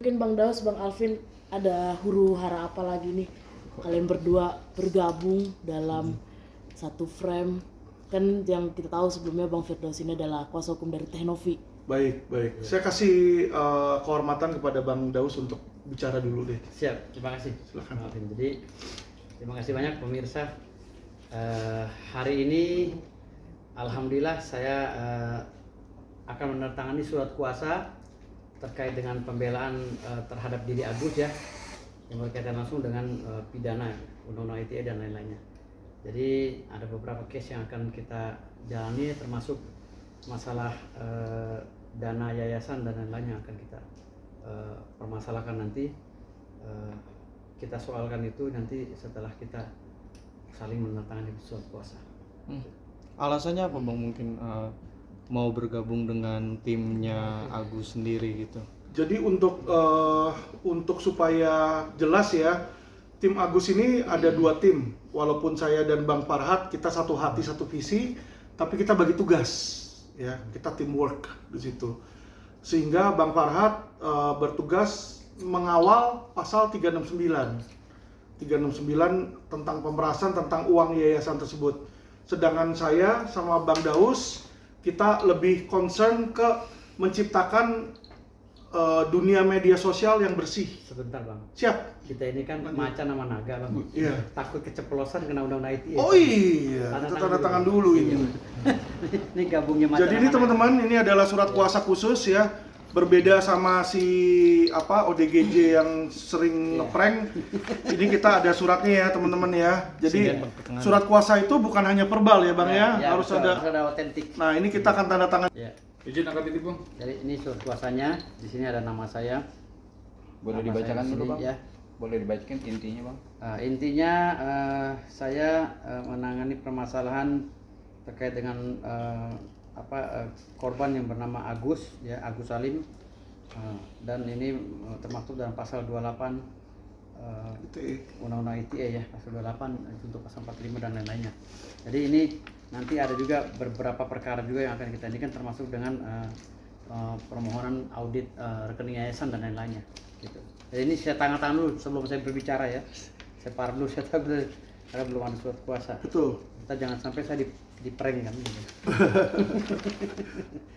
Mungkin Bang Daus, Bang Alvin ada huru hara apa lagi nih kalian berdua bergabung dalam satu frame, kan yang kita tahu sebelumnya Bang Firdaus ini adalah kuasa hukum dari Tehnovi. Baik. Saya kasih kehormatan kepada Bang Daus untuk bicara dulu deh. Siap, terima kasih. Silakan. Alvin. Jadi terima kasih banyak pemirsa. Hari ini alhamdulillah saya akan menandatangani surat kuasa terkait dengan pembelaan terhadap diri Agus ya, yang berkaitan langsung dengan pidana undang-undang ITE dan lain-lainnya. Jadi ada beberapa case yang akan kita jalani, termasuk masalah dana yayasan dan lain-lain yang akan kita permasalahkan nanti. Kita soalkan itu nanti setelah kita saling menandatangani surat kuasa. Alasannya apa Bang? Mungkin mau bergabung dengan timnya Agus sendiri gitu. Jadi untuk supaya jelas ya, tim Agus ini ada dua tim. Walaupun saya dan Bang Farhat kita satu hati satu visi, tapi kita bagi tugas ya, kita teamwork di situ. Sehingga Bang Farhat bertugas mengawal pasal 369 tentang pemerasan, tentang uang yayasan tersebut. Sedangkan saya sama Bang Daus kita lebih concern ke menciptakan dunia media sosial yang bersih. Sebentar Bang. Siap. Kita ini kan macan sama naga Bang. Iya. Takut keceplosan kena undang-undang ITE. Oh iya, kita tanda tangan dulu ini. Ini gabungnya macan. Jadi ini teman-teman, ini adalah surat kuasa khusus ya. Berbeda sama si ODGJ yang sering ngeprank. Ini kita ada suratnya ya teman-teman ya. Jadi surat kuasa itu bukan hanya verbal ya Bang ya, harus betul, ada. harus ada otentik. Nah, ini kita akan tanda tangan. Ya. Izin angkat titik Bang. Jadi ini surat kuasanya. Di sini ada nama saya. Boleh Nama dibacakan saya di dulu sini, Bang? Ya. Boleh dibacakan intinya Bang? Intinya saya menangani permasalahan terkait dengan korban yang bernama Agus ya, Agus Salim, dan ini termasuk dalam pasal 28 Undang-Undang ITE ya, pasal 28 untuk pasal 45 dan lain-lainnya. Jadi ini nanti ada juga beberapa perkara juga yang akan kita indikan, termasuk dengan permohonan audit rekening yayasan dan lain-lainnya gitu. Jadi ini saya tangan dulu sebelum saya berbicara ya. Saya parah dulu, saya tahu karena belum ada surat kuasa. Betul. Kita jangan sampai saya di prank kan gitu.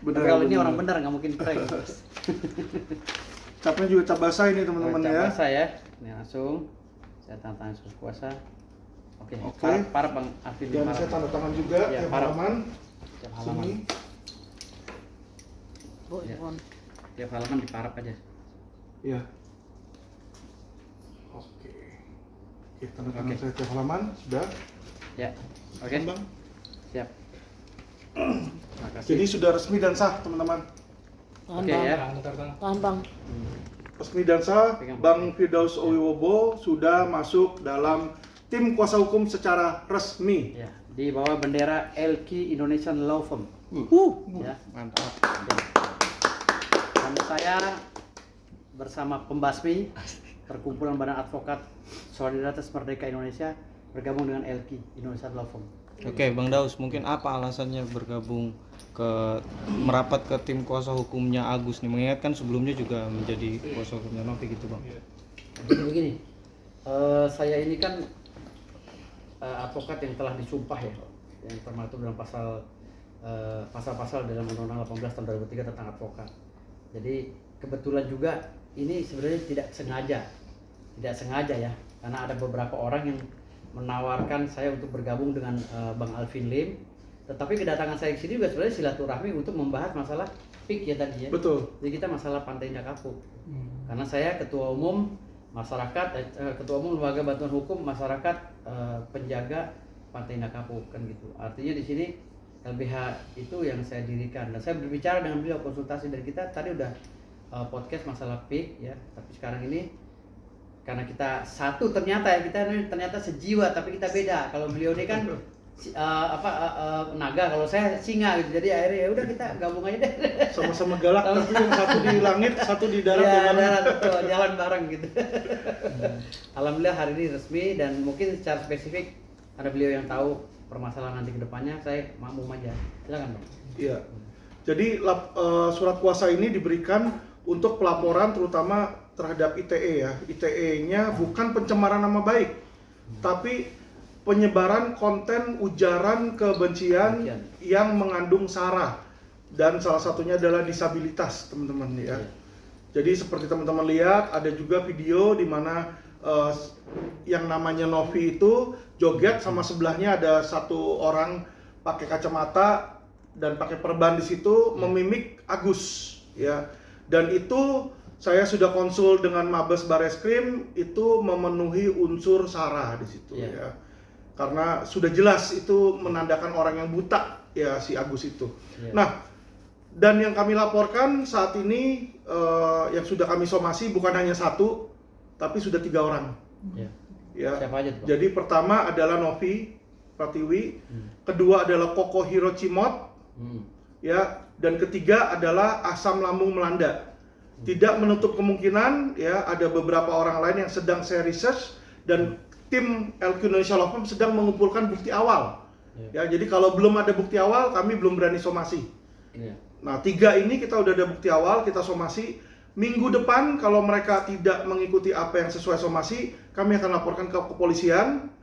Benar, Tapi kalau ini benar. orang benar nggak mungkin prank. Capnya juga cap basah ini teman-teman ya. Saya ini langsung saya tanda tangan surat kuasa. Oke. Oke. Para Bang Alvin Dan saya tanda tangan juga Ya, tiap para- halaman. tiap halaman. Sini. Ya. Tiap halaman diparap aja. Iya. Oke. Oke, tanda tangan Oke. saya tiap halaman sudah. Ya. Oke. Bang. Siap. Terima kasih. Jadi sudah resmi dan sah teman-teman. Tahan Oke Bang, ya. tahan Bang. Resmi dan sah, Bang Firdaus Owiwobo sudah masuk dalam tim kuasa hukum secara resmi. Ya, di bawah bendera LQ Indonesian Law Firm. Ya. Mantap. Dan saya bersama Pembasmi Perkumpulan Badan Advokat Solidaritas Merdeka Indonesia bergabung dengan LQ Indonesian Law Firm. Oke, Bang Daus, mungkin apa alasannya bergabung merapat ke tim kuasa hukumnya Agus nih? Mengingat kan sebelumnya juga menjadi kuasa hukumnya Novi gitu, Bang. Jadi begini, saya ini kan advokat yang telah disumpah ya, yang termaktub dalam pasal-pasal dalam Undang-Undang 18 tahun 2003 tentang advokat. Jadi kebetulan juga ini sebenarnya tidak sengaja ya, karena ada beberapa orang yang menawarkan saya untuk bergabung dengan Bang Alvin Lim. Tetapi kedatangan saya ke sini juga sebenarnya silaturahmi untuk membahas masalah PIK ya tadi ya. Betul. Jadi kita masalah Pantai Indah Kapuk. Karena saya ketua umum masyarakat, ketua umum lembaga bantuan hukum masyarakat penjaga Pantai Indah Kapuk kan gitu. Artinya di sini LBH itu yang saya dirikan dan saya berbicara dengan beliau, konsultasi, dan kita tadi udah podcast masalah PIK ya. Tapi sekarang ini karena kita satu ternyata ya, kita ini ternyata sejiwa tapi kita beda. Kalau beliau ini kan naga, kalau saya singa gitu. Jadi akhirnya ya udah kita gabung aja deh. Sama-sama galak tapi yang satu di langit, satu di darat. Ya, darat betul, jalan bareng gitu. Alhamdulillah hari ini resmi, dan mungkin secara spesifik ada beliau yang tahu permasalahan nanti ke depannya, saya makmum aja. Silakan Bang. Iya. Jadi surat kuasa ini diberikan untuk pelaporan terutama terhadap ITE ya. ITE-nya bukan pencemaran nama baik, tapi penyebaran konten ujaran kebencian yang mengandung sara, dan salah satunya adalah disabilitas, teman-teman ya. Jadi seperti teman-teman lihat, ada juga video di mana yang namanya Novi itu joget sama sebelahnya ada satu orang pakai kacamata dan pakai perban di situ memimik Agus ya. Dan itu saya sudah konsul dengan Mabes Bareskrim, itu memenuhi unsur sara di situ ya. Karena sudah jelas itu menandakan orang yang buta ya si Agus itu. Nah, dan yang kami laporkan saat ini yang sudah kami somasi bukan hanya satu, tapi sudah 3 orang. Ya. Siapa aja tuh, Bang? Jadi pertama adalah Novi Pratiwi, kedua adalah Koko Hiro Cimot, ya, dan ketiga adalah asam lambung melanda. Tidak menutup kemungkinan ya ada beberapa orang lain yang sedang saya research, dan tim LQ Indonesia Law Firm sedang mengumpulkan bukti awal. Ya, jadi kalau belum ada bukti awal kami belum berani somasi. Nah, 3 ini kita udah ada bukti awal, kita somasi. Minggu depan kalau mereka tidak mengikuti apa yang sesuai somasi, kami akan laporkan ke kepolisian.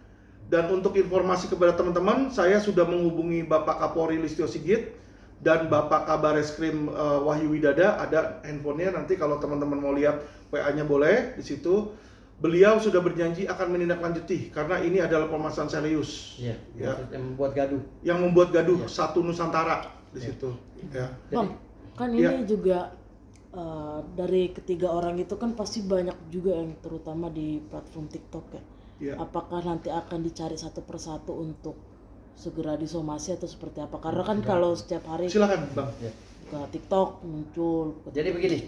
Dan untuk informasi kepada teman-teman, saya sudah menghubungi Bapak Kapolri Listio Sigit dan Bapak Kabareskrim Wahyu Widada. Ada handphonenya, nanti kalau teman-teman mau lihat WA-nya boleh di situ. Beliau sudah berjanji akan menindaklanjuti karena ini adalah permasalahan serius. Iya, Ya. yang membuat gaduh. Yang membuat gaduh satu Nusantara di situ. Ya. Bang, kan ini juga dari ketiga orang itu kan pasti banyak juga yang terutama di platform TikTok ya. Ya. Apakah nanti akan dicari satu persatu untuk segera disomasi atau seperti apa? Karena kan kalau setiap hari Silakan, Bang. buka TikTok muncul. Jadi begini,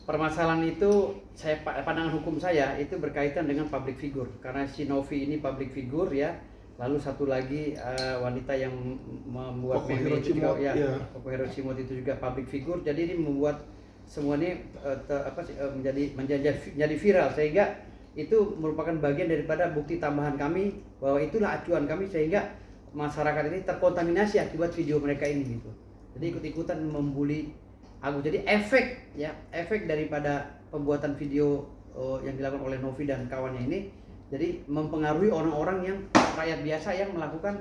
permasalahan itu pandangan hukum saya itu berkaitan dengan public figure, karena si Novi ini public figure ya. Lalu satu lagi wanita yang membuat Koko meme itu juga Hirocimot, ya. Koko Hirocimot itu juga public figure. Jadi ini membuat semua ini menjadi viral, sehingga itu merupakan bagian daripada bukti tambahan kami bahwa itulah acuan kami, sehingga masyarakat ini terkontaminasi akibat video mereka ini gitu. Jadi ikut-ikutan membuli Agus. Jadi efek daripada pembuatan video yang dilakukan oleh Novi dan kawannya ini, jadi mempengaruhi orang-orang yang rakyat biasa yang melakukan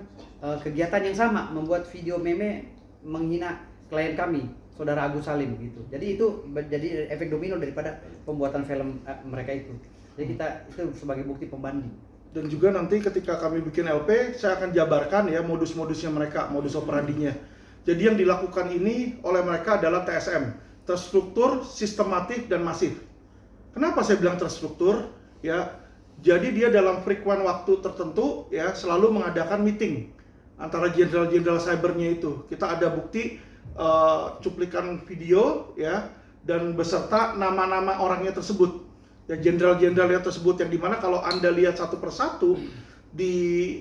kegiatan yang sama, membuat video meme menghina klien kami, saudara Agus Salim gitu. Jadi itu jadi efek domino daripada pembuatan film mereka itu. Jadi kita itu sebagai bukti pembanding. Dan juga nanti ketika kami bikin LP, saya akan jabarkan ya modus-modusnya mereka, modus operandinya. Jadi yang dilakukan ini oleh mereka adalah TSM, terstruktur, sistematif, dan masif. Kenapa saya bilang terstruktur? Ya, jadi dia dalam frekuensi waktu tertentu ya selalu mengadakan meeting antara jenderal-jenderal cybernya itu. Kita ada bukti cuplikan video ya, dan beserta nama-nama orangnya tersebut. Ya, jenderal-jenderalnya tersebut, yang dimana kalau Anda lihat satu persatu di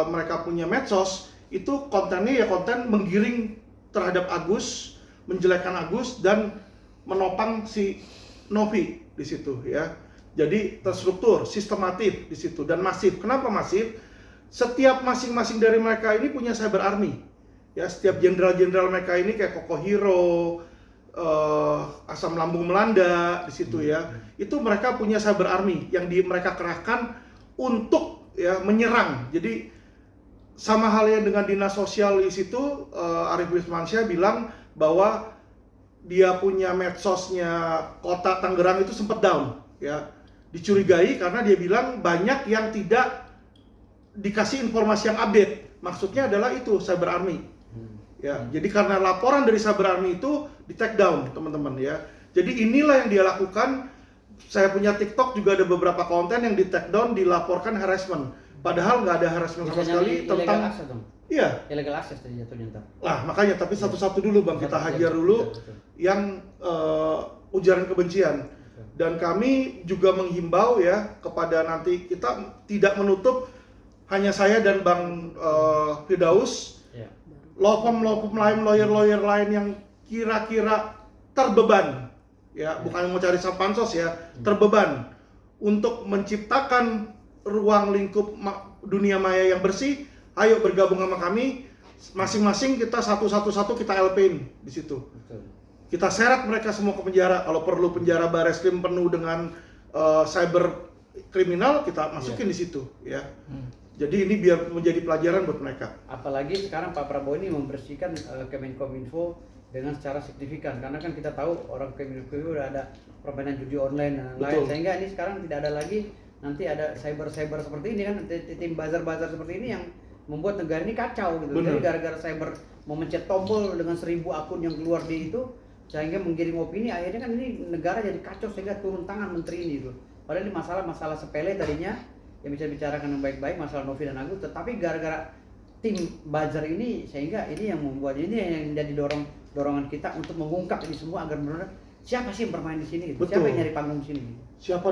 mereka punya medsos, itu kontennya ya konten menggiring terhadap Agus, menjelekkan Agus, dan menopang si Novi di situ ya. Jadi terstruktur, sistematif di situ, dan masif. Kenapa masif? Setiap masing-masing dari mereka ini punya cyber army. Ya, setiap jenderal-jenderal mereka ini kayak Koko Hiro, asam lambung melanda di situ ya. Itu mereka punya cyber army yang mereka kerahkan untuk ya menyerang. Jadi sama halnya dengan dinas sosial di situ, Arief Wismansyah bilang bahwa dia punya medsosnya Kota Tangerang itu sempat down ya. Dicurigai karena dia bilang banyak yang tidak dikasih informasi yang update. Maksudnya adalah itu cyber army. Ya, jadi karena laporan dari cyber army itu di take down, teman-teman ya. Jadi inilah yang dia lakukan. Saya punya TikTok juga ada beberapa konten yang di take down, dilaporkan harassment. Padahal nggak ada harassment sama sekali tentang akses dong. Iya. Illegal akses tadi jatuhnya ntar. Lah makanya, tapi satu-satu dulu Bang, kita hajar dulu yang ujaran kebencian. Dan kami juga menghimbau ya kepada nanti, kita tidak menutup hanya saya dan Bang Firdaus, law firm lain, lawyer lain yang kira-kira terbeban ya, bukan mau cari pansos ya, terbeban untuk menciptakan ruang lingkup dunia maya yang bersih. Ayo bergabung sama kami, masing-masing kita satu kita LP-in di situ. kita seret mereka semua ke penjara. Kalau perlu penjara Bareskrim penuh dengan cyber kriminal, kita masukin di situ ya. Jadi ini biar menjadi pelajaran buat mereka. Apalagi sekarang Pak Prabowo ini membersihkan Kemenkominfo dengan secara signifikan, karena kan kita tahu orang Kemenkominfo udah ada permainan judi online dan lain, sehingga ini sekarang tidak ada lagi nanti ada cyber seperti ini kan, tim bazar seperti ini yang membuat negara ini kacau gitu. Bener. Jadi gara-gara cyber mau mencet tombol dengan 1000 akun yang keluar di itu, sehingga menggiring opini, akhirnya kan ini negara jadi kacau sehingga turun tangan menteri ini gitu. Padahal ini masalah sepele tadinya yang bisa dibicarakan dengan baik-baik, masalah Novi dan Agus, tetapi gara-gara tim buzzer ini, sehingga ini yang membuat ini yang menjadi dorongan kita untuk mengungkap ini semua agar benar-benar siapa sih yang bermain di sini gitu. Siapa Betul. yang nyari panggung di sini gitu. Siapa